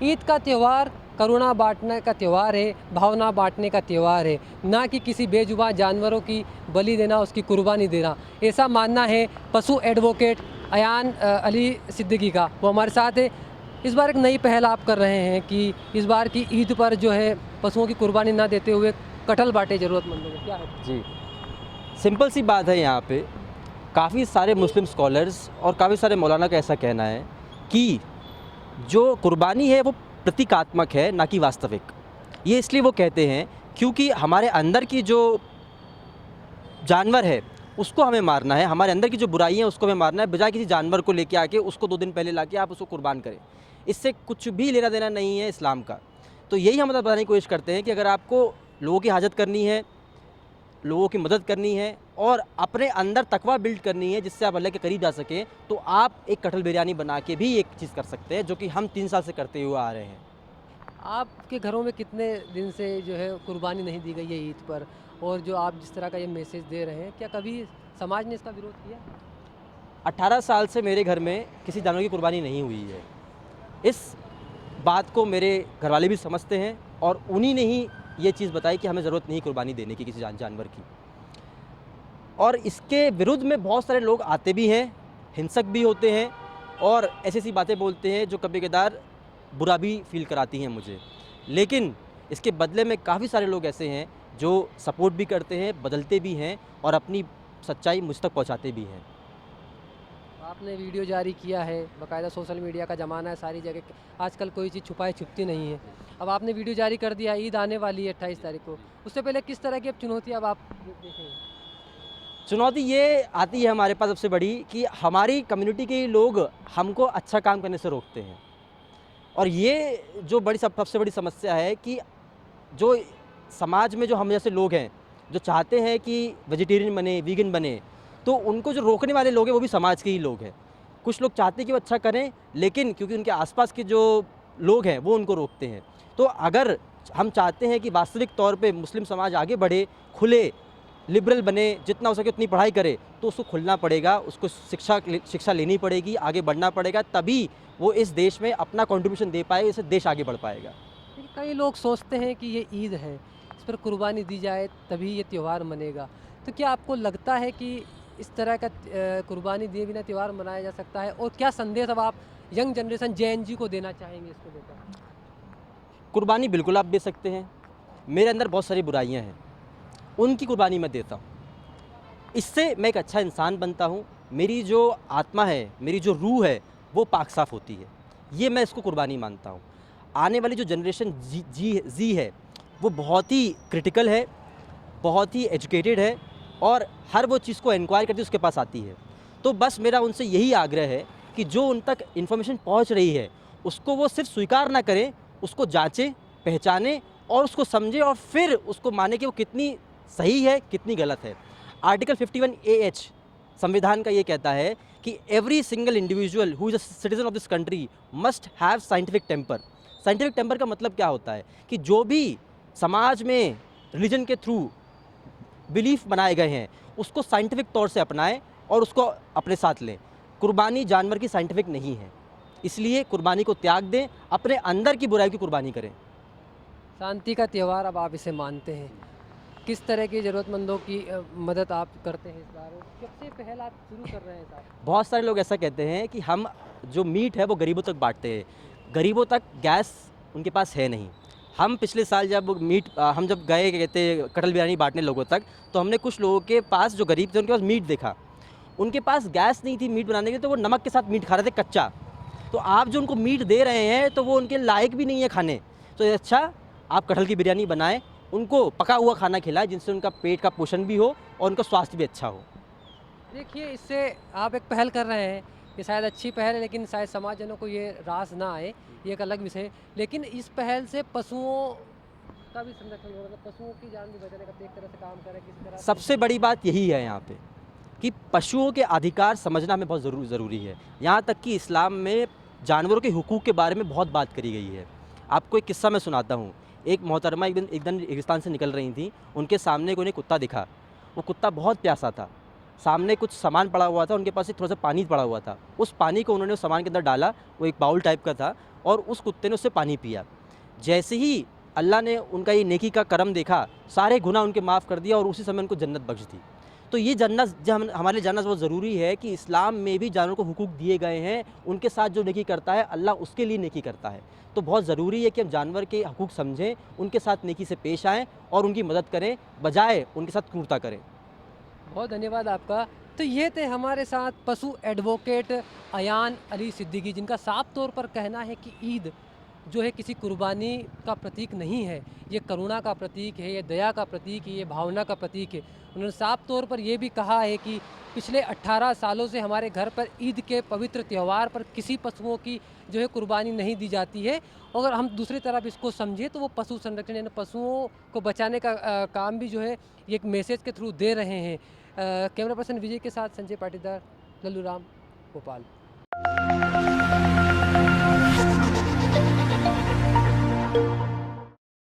ईद का त्यौहार करुणा बांटने का त्यौहार है, भावना बांटने का त्यौहार है, ना कि किसी बेजुबान जानवरों की बलि देना, उसकी कुर्बानी देना। ऐसा मानना है पशु एडवोकेट अयान अली सिद्दीकी का। वो हमारे साथ है। इस बार एक नई पहल आप कर रहे हैं कि इस बार की ईद पर जो है पशुओं की कुर्बानी ना देते हुए कटहल बांटे ज़रूरतमंदों को, क्या है? जी, सिंपल सी बात है यहाँ पे। काफ़ी सारे मुस्लिम स्कॉलर्स और काफ़ी सारे मौलाना का ऐसा कहना है कि जो कुर्बानी है वो प्रतीकात्मक है, ना कि वास्तविक। ये इसलिए वो कहते हैं क्योंकि हमारे अंदर की जो जानवर है उसको हमें मारना है, हमारे अंदर की जो बुराई है उसको हमें मारना है, बजाय किसी जानवर को लेके आके उसको 2 दिन पहले लाके आप उसको कुर्बान करें। इससे कुछ भी लेना देना नहीं है इस्लाम का। तो यही हम मतलब बताने की कोशिश करते हैं कि अगर आपको लोगों की हाजत करनी है, लोगों की मदद करनी है और अपने अंदर तकवा बिल्ड करनी है जिससे आप अल्लाह के करीब जा सकें, तो आप एक कटहल बिरयानी बना के भी एक चीज़ कर सकते हैं, जो कि हम 3 साल से करते हुए आ रहे हैं। आपके घरों में कितने दिन से जो है कुर्बानी नहीं दी गई है ईद पर? और जो आप जिस तरह का ये मैसेज दे रहे हैं, क्या कभी समाज ने इसका विरोध किया? 18 साल से मेरे घर में किसी जानवर की कुर्बानी नहीं हुई है। इस बात को मेरे घरवाले भी समझते हैं और उन्हीं ने ही ये चीज़ बताई कि हमें ज़रूरत नहीं कुर्बानी देने की किसी जानवर की। और इसके विरुद्ध में बहुत सारे लोग आते भी हैं, हिंसक भी होते हैं और ऐसी-ऐसी बातें बोलते हैं जो कभी-कभार बुरा भी फ़ील कराती हैं मुझे। लेकिन इसके बदले में काफ़ी सारे लोग ऐसे हैं जो सपोर्ट भी करते हैं, बदलते भी हैं और अपनी सच्चाई मुझ तक पहुँचाते भी हैं। आपने वीडियो जारी किया है, बाकायदा सोशल मीडिया का ज़माना है, सारी जगह आजकल कोई चीज़ छुपाई छुपती नहीं है। अब आपने वीडियो जारी कर दिया, ईद आने वाली है 28 तारीख को। उससे पहले किस तरह की अब चुनौती अब आप देखेंगे? चुनौती ये आती है हमारे पास सबसे बड़ी कि हमारी कम्युनिटी के लोग हमको अच्छा काम करने से रोकते हैं। और ये जो सबसे बड़ी समस्या है कि जो समाज में जो हम जैसे लोग हैं, जो चाहते हैं कि वेजिटेरियन बने, वीगन बने, तो उनको जो रोकने वाले लोग हैं वो भी समाज के ही लोग हैं। कुछ लोग चाहते हैं कि वो अच्छा करें, लेकिन क्योंकि उनके आसपास के जो लोग हैं वो उनको रोकते हैं। तो अगर हम चाहते हैं कि वास्तविक तौर पे मुस्लिम समाज आगे बढ़े, खुले, लिबरल बने, जितना हो सके उतनी पढ़ाई करे, तो उसको खुलना पड़ेगा, उसको शिक्षा लेनी पड़ेगी, आगे बढ़ना पड़ेगा, तभी वो इस देश में अपना कंट्रीब्यूशन दे पाए, इससे देश आगे बढ़ पाएगा। देखिए, कई लोग सोचते हैं कि ये ईद है, इस पर कुर्बानी दी जाए तभी ये त्यौहार मनेगा। तो क्या आपको लगता है कि इस तरह का कुर्बानी दिए बिना त्यौहार मनाया जा सकता है? और क्या संदेश अब आप यंग जनरेशन जेन जी को देना चाहेंगे इसको लेकर? कुर्बानी बिल्कुल आप दे सकते हैं। मेरे अंदर बहुत सारी बुराइयाँ हैं, उनकी कुर्बानी मैं देता हूँ। इससे मैं एक अच्छा इंसान बनता हूँ, मेरी जो आत्मा है, मेरी जो रूह है, वो पाक साफ़ होती है। ये मैं इसको कुर्बानी मानता हूँ। आने वाली जो जनरेशन जी है, वो बहुत ही क्रिटिकल है, बहुत ही एजुकेटेड है और हर वो चीज़ को इंक्वायर करती उसके पास आती है। तो बस मेरा उनसे यही आग्रह है कि जो उन तक इन्फॉर्मेशन पहुँच रही है, उसको वो सिर्फ स्वीकार ना करें, उसको जाँचें, पहचानें और उसको समझें और फिर उसको मानें कि वो कितनी सही है, कितनी गलत है। आर्टिकल 51 AH संविधान का ये कहता है कि every single individual who is a citizen of this country must have scientific temper. Scientific temper का मतलब क्या होता है कि जो भी समाज में रिलीजन के थ्रू बिलीफ बनाए गए हैं, उसको साइंटिफिक तौर से अपनाएं और उसको अपने साथ लें। कुर्बानी जानवर की साइंटिफिक नहीं है, इसलिए कुर्बानी को त्याग दें, अपने अंदर की बुराई की कुर्बानी करें। शांति का त्यौहार अब आप इसे मानते हैं। किस तरह की ज़रूरतमंदों की मदद आप करते हैं इस बार? और कब से पहल आप शुरू कर रहे हैं साहब? बहुत सारे लोग ऐसा कहते हैं कि हम जो मीट है वो गरीबों तक बाँटते हैं। गरीबों तक गैस उनके पास है नहीं। हम पिछले साल जब हम जब गए क्या कहते हैं कटहल बिरयानी बाँटने लोगों तक, तो हमने कुछ लोगों के पास जो गरीब थे उनके पास मीट देखा। उनके पास गैस नहीं थी मीट बनाने की, तो वो नमक के साथ मीट खा रहे थे कच्चा। तो आप जो उनको मीट दे रहे हैं तो वो उनके लायक भी नहीं है खाने। तो ये अच्छा आप कटहल की बिरयानी बनाएँ, उनको पका हुआ खाना खिलाएँ जिनसे उनका पेट का पोषण भी हो और उनका स्वास्थ्य भी अच्छा हो। देखिए, इससे आप एक पहल कर रहे हैं, ये शायद अच्छी पहल है, लेकिन शायद समाजजनों को ये रास ना आए, ये एक अलग विषय है। लेकिन इस पहल से पशुओं का भी संरक्षण होगा, मतलब पशुओं की जान भी बचाने का एक तरह से काम करें किसी तरह से। सबसे बड़ी बात यही है यहाँ पे कि पशुओं के अधिकार समझना हमें बहुत ज़रूरी है। यहाँ तक कि इस्लाम में जानवरों के हुकूक के बारे में बहुत बात करी गई है। आपको एक किस्सा मैं सुनाता हूँ। एक मोहतरमा एक दिन रेगिस्तान से निकल रही थी, उनके सामने उन्हें कुत्ता दिखा। वो कुत्ता बहुत प्यासा था, सामने कुछ सामान पड़ा हुआ था, उनके पास एक थोड़ा सा पानी पड़ा हुआ था। उस पानी को उन्होंने उस सामान के अंदर डाला, वो एक बाउल टाइप का था, और उस कुत्ते ने उससे पानी पिया। जैसे ही अल्लाह ने उनका ये नेकी का करम देखा, सारे गुनाह उनके माफ़ कर दिया और उसी समय उनको जन्नत बख्श दी। तो ये जन्नत जो हमारे लिए जानना बहुत ज़रूरी है कि इस्लाम में भी जानवरों को हुकूक दिए गए हैं, उनके साथ जो नेकी करता है अल्लाह उसके लिए नेकी करता है। तो बहुत ज़रूरी है कि हम जानवर के हुकूक समझें, उनके साथ नेकी से पेश आएँ और उनकी मदद करें, बजाय उनके साथ क्रूरता करें। बहुत धन्यवाद आपका। तो ये थे हमारे साथ पशु एडवोकेट अयान अली सिद्दीकी, जिनका साफ तौर पर कहना है कि ईद जो है किसी कुर्बानी का प्रतीक नहीं है, ये करुणा का प्रतीक है, ये दया का प्रतीक है, ये भावना का प्रतीक है। उन्होंने साफ तौर पर ये भी कहा है कि पिछले 18 सालों से हमारे घर पर ईद के पवित्र त्यौहार पर किसी पशुओं की जो है कुर्बानी नहीं दी जाती है। अगर हम दूसरी तरफ इसको समझें तो वो पशु संरक्षण यानी पशुओं को बचाने का काम भी जो है ये एक मैसेज के थ्रू दे रहे हैं। कैमरा पर्सन विजय के साथ संजय पाटीदार, लल्लू राम, भोपाल।